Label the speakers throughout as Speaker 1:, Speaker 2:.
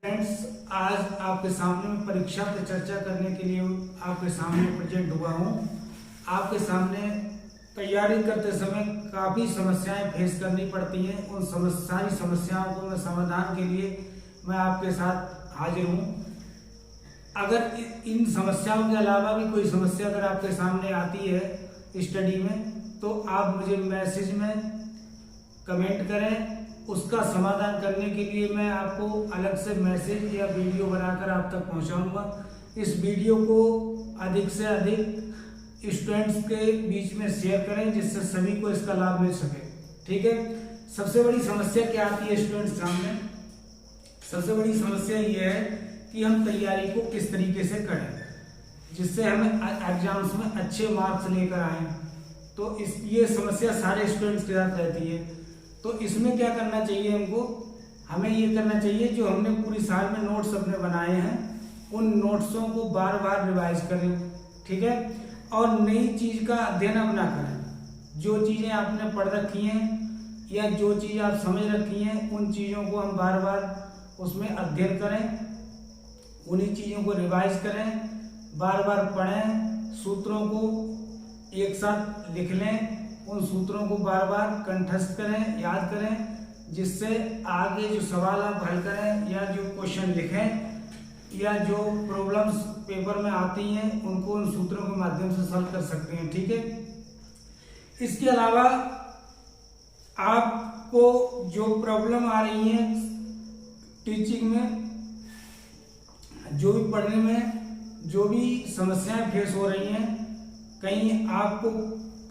Speaker 1: Friends, आज आपके सामने परीक्षा पर चर्चा करने के लिए आपके सामने प्रेजेंट हुआ हूँ। आपके सामने तैयारी करते समय काफ़ी समस्याएं फेस करनी पड़ती हैं। उन सारी समस्याओं को मैं समाधान के लिए मैं आपके साथ हाजिर हूँ। अगर इन समस्याओं के अलावा भी कोई समस्या अगर आपके सामने आती है स्टडी में, तो आप मुझे मैसेज में कमेंट करें। उसका समाधान करने के लिए मैं आपको अलग से मैसेज या वीडियो बनाकर आप तक पहुंचाऊंगा। इस वीडियो को अधिक से अधिक स्टूडेंट्स के बीच में शेयर करें, जिससे सभी को इसका लाभ मिल सके। ठीक है। सबसे बड़ी समस्या क्या आती है स्टूडेंट्स सामने? सबसे बड़ी समस्या ये है कि हम तैयारी को किस तरीके से करें जिससे हमें एग्जाम्स में अच्छे मार्क्स लेकर आए। तो ये समस्या सारे स्टूडेंट्स के साथ रहती है। तो इसमें क्या करना चाहिए हमको? हमें ये करना चाहिए, जो हमने पूरी साल में नोट्स अपने बनाए हैं उन नोट्सों को बार बार रिवाइज करें। ठीक है। और नई चीज का अध्ययन अब ना करें। जो चीजें आपने पढ़ रखी हैं या जो चीज आप समझ रखी हैं उन चीजों को हम बार बार उसमें अध्ययन करें, उन्हीं चीजों को रिवाइज करें, बार बार पढ़ें, सूत्रों को एक साथ लिख लें, उन सूत्रों को बार बार कंठस्थ करें, याद करें, जिससे आगे जो सवाल आप हल करें या जो क्वेश्चन लिखें या जो प्रॉब्लम्स पेपर में आती हैं उनको उन सूत्रों के माध्यम से सॉल्व कर सकते हैं। ठीक है। इसके अलावा आपको जो प्रॉब्लम आ रही है टीचिंग में, जो भी पढ़ने में जो भी समस्याएं फेस हो रही हैं, कहीं आपको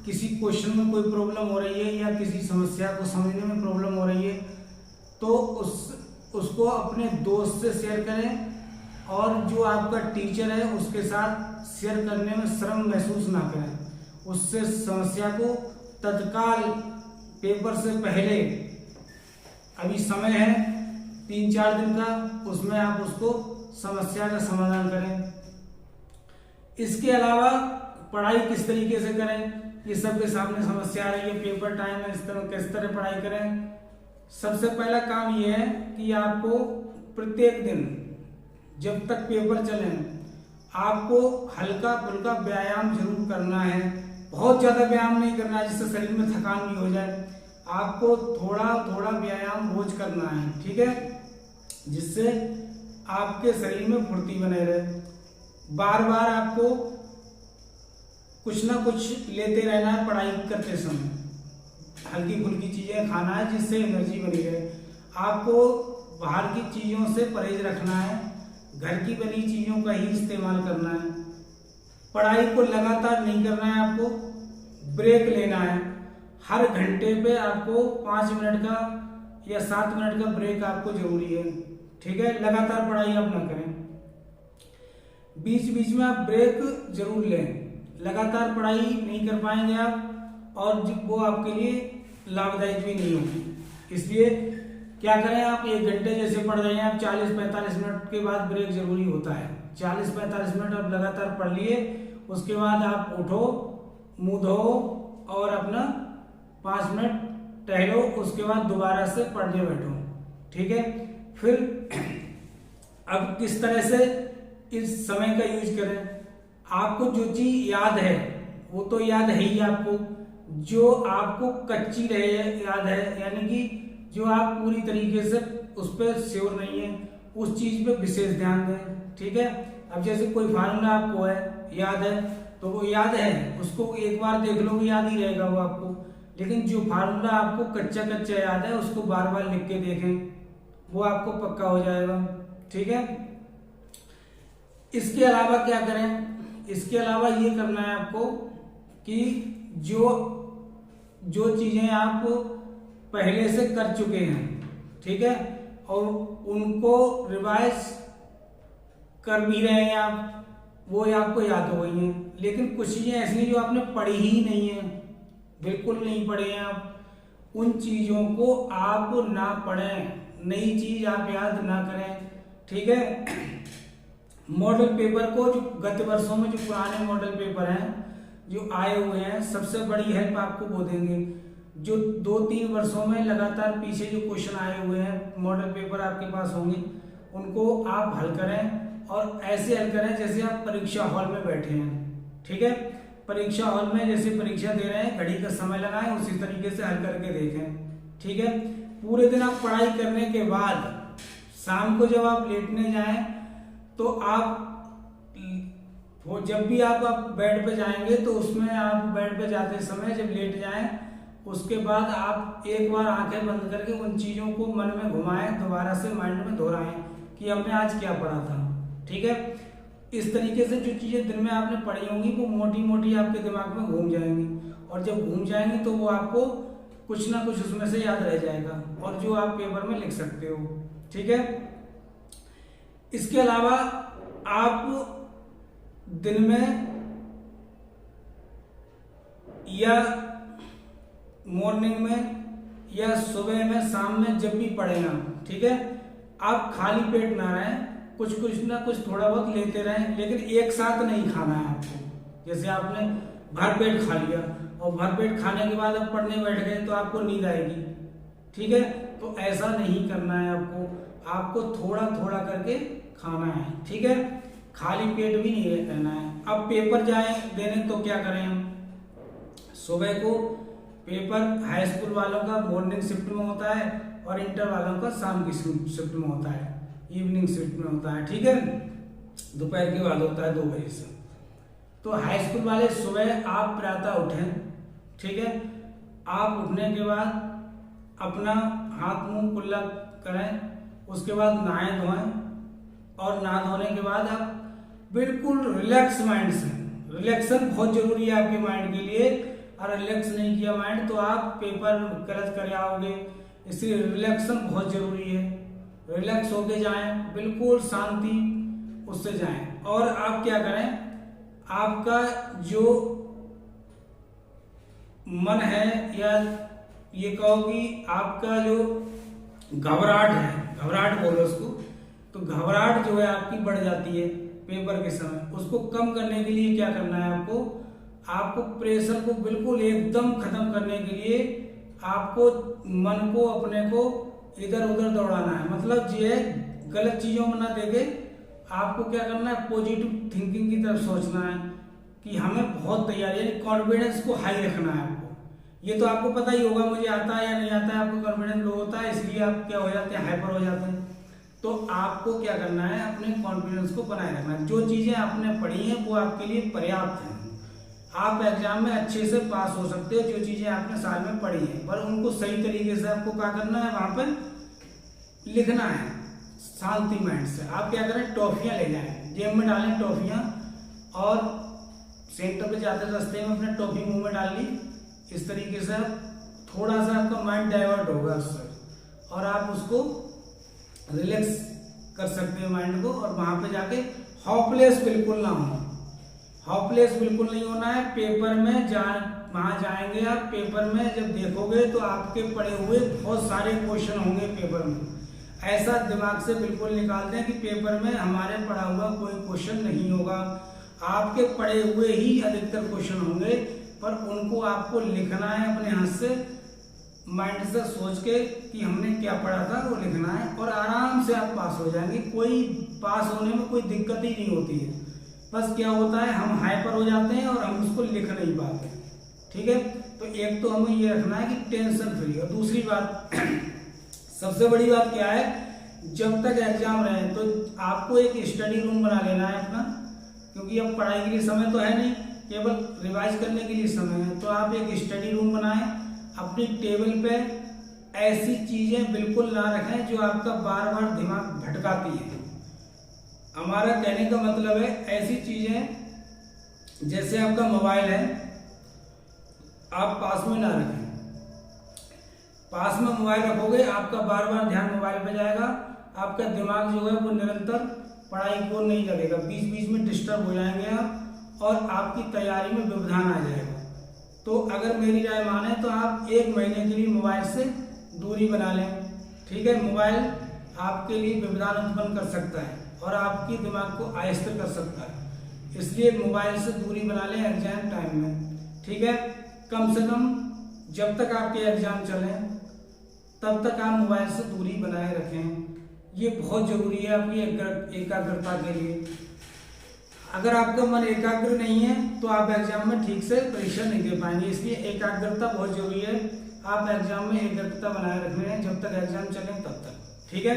Speaker 1: किसी क्वेश्चन में कोई प्रॉब्लम हो रही है या किसी समस्या को समझने में प्रॉब्लम हो रही है, तो उसको अपने दोस्त से शेयर करें और जो आपका टीचर है उसके साथ शेयर करने में शर्म महसूस ना करें। उससे समस्या को तत्काल पेपर से पहले, अभी समय है 3-4 दिन का, उसमें आप उसको समस्या का समाधान करें। इसके अलावा पढ़ाई किस तरीके से करें, ये सबके सामने समस्या आ रही है। पेपर टाइम में किस तरह पढ़ाई करें? सबसे पहला काम ये है कि आपको प्रत्येक दिन जब तक पेपर चले आपको हल्का फुल्का व्यायाम जरूर करना है। बहुत ज्यादा व्यायाम नहीं करना है जिससे शरीर में थकान भी हो जाए। आपको थोड़ा थोड़ा व्यायाम रोज करना है। ठीक है। जिससे आपके शरीर में फुर्ती बने रहे। बार बार आपको कुछ ना कुछ लेते रहना है पढ़ाई करते समय। हल्की फुल्की चीजें खाना है जिससे एनर्जी बनी रहे। आपको बाहर की चीजों से परहेज रखना है, घर की बनी चीजों का ही इस्तेमाल करना है। पढ़ाई को लगातार नहीं करना है, आपको ब्रेक लेना है। हर घंटे पे आपको 5 मिनट का या 7 मिनट का ब्रेक आपको जरूरी है। ठीक है। लगातार पढ़ाई आप ना करें, बीच बीच में आप ब्रेक जरूर लें। लगातार पढ़ाई नहीं कर पाएंगे आप और वो आपके लिए लाभदायक भी नहीं होगी। इसलिए क्या करें, आप 1 घंटे जैसे पढ़ रहे हैं, आप 40-45 मिनट के बाद ब्रेक जरूरी होता है। 40-45 मिनट आप लगातार पढ़ लिए, उसके बाद आप उठो, मुंह धो और अपना 5 मिनट टहलो, उसके बाद दोबारा से पढ़ने बैठो। ठीक है। फिर अब किस तरह से इस समय का यूज करें? आपको जो चीज याद है वो तो याद है ही आपको, जो आपको कच्ची रहे याद है, यानी कि जो आप पूरी तरीके से उस पर श्योर नहीं है, उस चीज पे विशेष ध्यान दें। ठीक है। अब जैसे कोई फार्मूला आपको है याद है तो वो याद है, उसको एक बार देख लोगे याद ही रहेगा वो आपको। लेकिन जो फार्मूला आपको कच्चा कच्चा याद है उसको बार बार लिख के देखें, वो आपको पक्का हो जाएगा। ठीक है। इसके अलावा क्या करें? इसके अलावा ये करना है आपको कि जो चीजें आप पहले से कर चुके हैं, ठीक है, और उनको रिवाइज कर भी रहे हैं आप, वो आपको याद हो गई हैं। लेकिन कुछ चीजें ऐसी जो आपने पढ़ी ही नहीं है, बिल्कुल नहीं पढ़े हैं आप, उन चीजों को आप ना पढ़ें, नई चीज आप याद ना करें। ठीक है। मॉडल पेपर को, जो गत वर्षों में जो पुराने मॉडल पेपर हैं जो आए हुए हैं, सबसे बड़ी हेल्प आपको वो देंगे। जो 2-3 वर्षों में लगातार पीछे जो क्वेश्चन आए हुए हैं, मॉडल पेपर आपके पास होंगे, उनको आप हल करें, और ऐसे हल करें जैसे आप परीक्षा हॉल में बैठे हैं। ठीक है, परीक्षा हॉल में जैसे परीक्षा दे रहे हैं, घड़ी का समय लगाएं, उसी तरीके से हल करके देखें। ठीक है, पूरे दिन आप पढ़ाई करने के बाद शाम को जब आप लेटने जाएं तो आप वो जब भी आप बेड पे जाएंगे तो उसमें आप बेड पे जाते समय जब लेट जाएं, उसके बाद आप एक बार आंखें बंद करके उन चीजों को मन में घुमाएं, दोबारा से माइंड में दोहराएं कि हमने आज क्या पढ़ा था। ठीक है, इस तरीके से जो चीजें दिन में आपने पढ़ी होंगी वो मोटी मोटी आपके दिमाग में घूम जाएंगी, और जब घूम जाएंगी तो वो आपको कुछ ना कुछ उसमें से याद रह जाएगा, और जो आप पेपर में लिख सकते हो। ठीक है, इसके अलावा आप दिन में या मॉर्निंग में या सुबह में शाम में जब भी पढ़े ना, ठीक है, आप खाली पेट ना रहें, कुछ कुछ ना कुछ थोड़ा बहुत लेते रहें, लेकिन एक साथ नहीं खाना है आपको। जैसे आपने भर पेट खा लिया और भर पेट खाने के बाद आप पढ़ने बैठ गए तो आपको नींद आएगी। ठीक है, तो ऐसा नहीं करना है आपको थोड़ा थोड़ा करके खाना है। ठीक है, खाली पेट भी नहीं रहना है। अब पेपर जाए देने तो क्या करें हम, सुबह को पेपर हाई स्कूल वालों का मॉर्निंग शिफ्ट में होता है और इंटर वालों का शाम की शिफ्ट में होता है, इवनिंग शिफ्ट में होता है। ठीक है, दोपहर के बाद होता है 2 बजे से। तो हाई स्कूल वाले सुबह आप प्रातः उठें। ठीक है, आप उठने के बाद अपना हाथ मुंह कुल्ला करें, उसके बाद नहाएं धोएं, और नहा धोने के बाद आप बिल्कुल रिलैक्स माइंड से, रिलैक्सन बहुत जरूरी है आपके माइंड के लिए, और रिलैक्स नहीं किया माइंड तो आप पेपर गलत कर आओगे, इसलिए रिलैक्सन बहुत जरूरी है। रिलैक्स होके जाएं, बिल्कुल शांति उससे जाएं। और आप क्या करें, आपका जो मन है, या ये कहो कि आपका जो घबराहट है, घबराहट बोलो उसको, तो घबराहट जो है आपकी बढ़ जाती है पेपर के समय, उसको कम करने के लिए क्या करना है आपको प्रेशर को बिल्कुल एकदम खत्म करने के लिए आपको मन को अपने को इधर उधर दौड़ाना है। मतलब ये गलत चीजों में ना देके आपको क्या करना है, पॉजिटिव थिंकिंग की तरफ सोचना है कि हमें बहुत तैयारी है, कॉन्फिडेंस को हाई रखना है आपको। ये तो आपको पता ही होगा, मुझे आता है या नहीं आता है, आपको कॉन्फिडेंस लो होता है, इसलिए आप क्या हो जाते हैं, हाइपर हो जाते हैं। तो आपको क्या करना है, अपने कॉन्फिडेंस को बनाए रखना है। जो चीजें आपने पढ़ी हैं वो आपके लिए पर्याप्त हैं, आप एग्जाम में अच्छे से पास हो सकते हो। जो चीजें आपने साल में पढ़ी हैं, पर उनको सही तरीके से आपको क्या करना है, वहां पर लिखना है शांति माइंड से। आप क्या करें, टॉफियां ले जाएं, जेब में डालें टॉफियां, और सेंटर पे जाते रास्ते में अपने टॉफी मुंह में डाल ली। इस तरीके से थोड़ा सा आपका माइंड डाइवर्ट होगा उससे, और आप उसको रिलैक्स कर सकते हैं माइंड को। और वहां पे जाके हॉपलेस बिल्कुल ना हो, हॉपलेस बिल्कुल नहीं होना है। पेपर में वहां जाएंगे आप, पेपर में जब देखोगे तो आपके पढ़े हुए बहुत सारे क्वेश्चन होंगे पेपर में, ऐसा दिमाग से बिल्कुल निकाल दें कि पेपर में हमारे पढ़ा हुआ कोई क्वेश्चन नहीं होगा, आपके पढ़े हुए ही अधिकतर क्वेश्चन होंगे, पर उनको आपको लिखना है अपने हाथ से, माइंड से सोच के कि हमने क्या पढ़ा था वो लिखना है, और आराम से आप पास हो जाएंगे। कोई पास होने में कोई दिक्कत ही नहीं होती है, बस क्या होता है हम हाइपर हो जाते हैं और हम उसको लिख नहीं पाते। ठीक है, तो एक तो हमें ये रखना है कि टेंशन फ्री। और दूसरी बात सबसे बड़ी बात क्या है, जब तक एग्जाम रहे तो आपको एक स्टडी रूम बना लेना है अपना, क्योंकि अब पढ़ाई के लिए समय तो है नहीं, केवल रिवाइज करने के लिए समय है। तो आप एक स्टडी रूम बनाएं, अपनी टेबल पे ऐसी चीजें बिल्कुल ना रखें जो आपका बार बार दिमाग भटकाती है। हमारा कहने का मतलब है ऐसी चीजें जैसे आपका मोबाइल है, आप पास में ना रखें। पास में मोबाइल रखोगे आपका बार बार ध्यान मोबाइल पे जाएगा, आपका दिमाग जो है वो निरंतर पढ़ाई को नहीं लगेगा, बीच बीच में डिस्टर्ब हो जाएंगे आप, और आपकी तैयारी में व्यवधान आ जाएगा। तो अगर मेरी राय माने तो आप 1 महीने के लिए मोबाइल से दूरी बना लें। ठीक है, मोबाइल आपके लिए व्यवधान उत्पन्न कर सकता है और आपके दिमाग को आहिस्ते कर सकता है, इसलिए मोबाइल से दूरी बना लें एग्जाम टाइम में। ठीक है, कम से कम जब तक आपके एग्जाम चलें तब तक आप मोबाइल से दूरी बनाए रखें। ये बहुत जरूरी है आपकी एकाग्रता के लिए। अगर आपका मन एकाग्र नहीं है तो आप एग्जाम में ठीक से परीक्षा नहीं दे पाएंगे, इसलिए एकाग्रता बहुत जरूरी है। आप एग्जाम में एकाग्रता बनाए रखने हैं जब तक एग्जाम चले तब तक, ठीक है।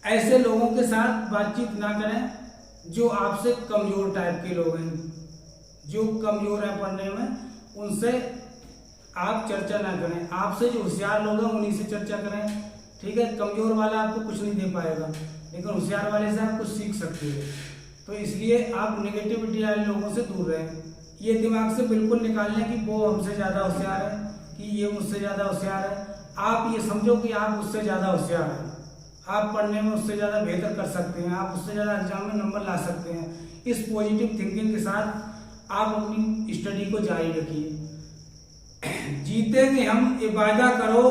Speaker 1: ऐसे लोगों के साथ बातचीत ना करें जो आपसे कमजोर टाइप के लोग हैं, जो कमजोर है पढ़ने में, उनसे आप चर्चा ना करें। आपसे जो होशियार लोग हैं उन्हीं से चर्चा करें, ठीक है। कमजोर वाला आपको कुछ नहीं दे पाएगा, लेकिन होशियार वाले से आप कुछ सीख सकते हो। तो इसलिए आप नेगेटिविटी वाले लोगों से दूर रहें। ये दिमाग से बिल्कुल निकाल लें कि वो हमसे ज्यादा होशियार है, कि ये मुझसे ज्यादा होशियार है। आप ये समझो कि आप उससे ज्यादा होशियार हैं, आप पढ़ने में उससे ज्यादा बेहतर कर सकते हैं, आप उससे ज्यादा एग्जाम में नंबर ला सकते हैं। इस पॉजिटिव थिंकिंग के साथ आप अपनी स्टडी को जारी रखिए। जीतेंगे हम, ये वादा करो,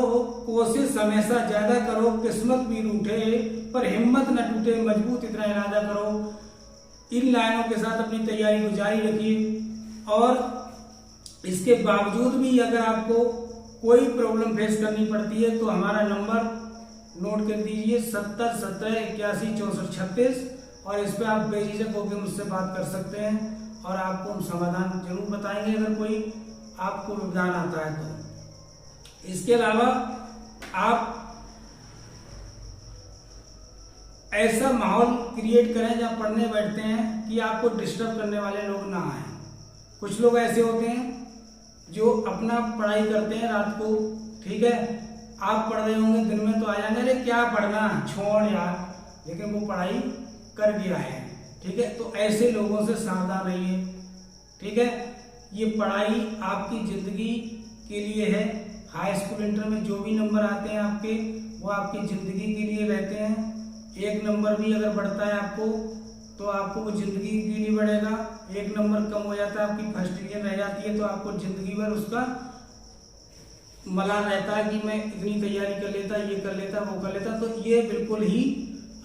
Speaker 1: कोशिश हमेशा ज्यादा करो, किस्मत भी रूठे पर हिम्मत न टूटे, मजबूत इतना इरादा करो। इन लाइनों के साथ अपनी तैयारी को जारी रखिए। और इसके बावजूद भी अगर आपको कोई प्रॉब्लम फेस करनी पड़ती है तो हमारा नंबर नोट कर दीजिए 70 17 81 64 36, और इस पर आप बेझिझक होकर मुझसे बात कर सकते हैं और आपको हम समाधान जरूर बताएंगे अगर कोई आपको विज्ञान आता है तो। इसके अलावा आप ऐसा माहौल क्रिएट करें जहां पढ़ने बैठते हैं कि आपको डिस्टर्ब करने वाले लोग ना आए। कुछ लोग ऐसे होते हैं जो अपना पढ़ाई करते हैं रात को, ठीक है, आप पढ़ रहे होंगे दिन में तो आ जाएंगे, अरे क्या पढ़ना, छोड़ यार, लेकिन वो पढ़ाई कर गया है, ठीक है। तो ऐसे लोगों से सावधान रहिए, ठीक है। ये पढ़ाई आपकी जिंदगी के लिए है। हाई स्कूल इंटर में जो भी नंबर आते हैं आपके, वो आपकी जिंदगी के लिए रहते हैं। एक नंबर भी अगर बढ़ता है आपको तो आपको वो जिंदगी के लिए बढ़ेगा। एक नंबर कम हो जाता है, आपकी फर्स्ट डिवीजन रह जाती है, तो आपको जिंदगी भर उसका मलाल रहता है कि मैं इतनी तैयारी कर लेता, ये कर लेता, वो कर लेता। तो ये बिल्कुल ही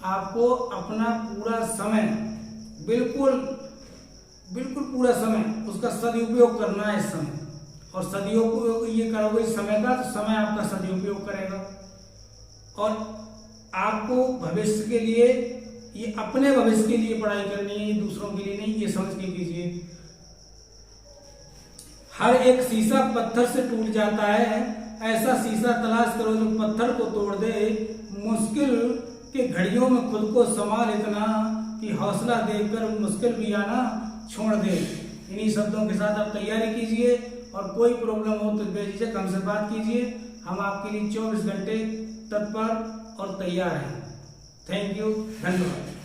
Speaker 1: आपको अपना पूरा समय, बिल्कुल पूरा समय उसका सदुपयोग करना है इस समय। और सदुपयोग ये करोगे इस समय का तो समय आपका सदुपयोग करेगा। और आपको भविष्य के लिए, ये अपने भविष्य के लिए पढ़ाई करनी है, दूसरों के लिए नहीं, ये समझ के कीजिए। हर एक शीशा पत्थर से टूट जाता है, ऐसा शीशा तलाश करो जो पत्थर को तोड़ दे। मुश्किल के घड़ियों में खुद को संभाल इतना कि हौसला देकर मुश्किल भी आना छोड़ दे। इन्हीं शब्दों के साथ आप तैयारी कीजिए और कोई प्रॉब्लम हो तो बेझिझक हमसे बात कीजिए। हम आपके लिए 24 घंटे तत्पर और तैयार हैं। थैंक यू, धन्यवाद।